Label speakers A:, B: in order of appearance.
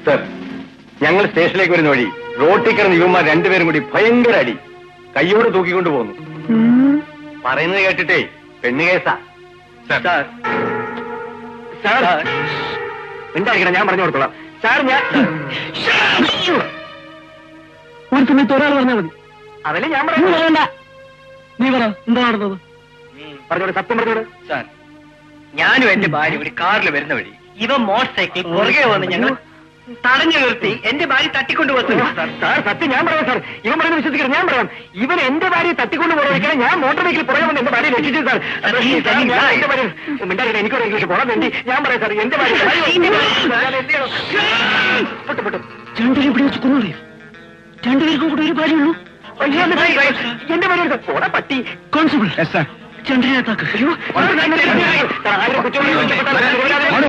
A: Sir, ഞങ്ങൾ സ്റ്റേഷനിലേക്ക് വരുന്ന വഴി റോട്ടിൽ കിടന്ന് ഇവന്മാർ രണ്ടുപേരും കൂടി ഭയങ്കര അടി കയ്യോട് തൂക്കിക്കൊണ്ടു പോകുന്നു. പറയുന്നത് കേട്ടിട്ടേ പെണ്ണ് കേസാ. ഉണ്ടായിരിക്കണം, ഞാൻ പറഞ്ഞു കൊടുത്തോളാം സാർ. ഞാൻ
B: ഒരു സമയത്ത് ഒരാൾ പറഞ്ഞാൽ മതി.
A: അതല്ലേ ഞാൻ പറഞ്ഞു.
B: നീ പറ, എന്താ നടന്നത്?
A: പറഞ്ഞോട്, സത്യം പറഞ്ഞോട്.
C: സാർ, ഞാനും എന്റെ ഭാര്യ ഒരു കാറിൽ വരുന്ന വഴി ഇവൻ മോട്ടോർ സൈക്കിൾ പുറകെ വന്ന് ഞങ്ങൾ തടഞ്ഞു നിർത്തി എന്റെ ഭാര്യ തട്ടിക്കൊണ്ടുപോകുന്നു.
A: സാർ സത്യം ഞാൻ പറയാം സാർ. ഇവൻ പറയുന്നത് വിശ്വസിക്കണം, ഞാൻ പറയാം. ഇവൻ എന്റെ ഭാര്യയെ തട്ടിക്കൊണ്ട് പോകാൻ ഞാൻ മോട്ടോർ വെഹിക്കിൽ പുറകെ വന്ന് എന്റെ ഭാര്യയെ രക്ഷിച്ചു സാർ. എന്റെ ഭാര്യ മിണ്ടായിരുന്നു, എനിക്കൊരു ഇംഗ്ലീഷ് പോകാൻ വേണ്ടി ഞാൻ പറയാം സാർ. എന്റെ ഭാര്യ
B: രണ്ടുപേരും ഇവിടെ വെച്ച് കൊന്നറിയോ? രണ്ടുപേർക്കും കൂടെ ഒരു ഭാര്യയുള്ളൂ.
A: എന്റെ ഭാര്യ പോടാ പട്ടി.
B: കോൺസ്റ്റബിൾ ചന്ദ്രനാഥാക്ക്.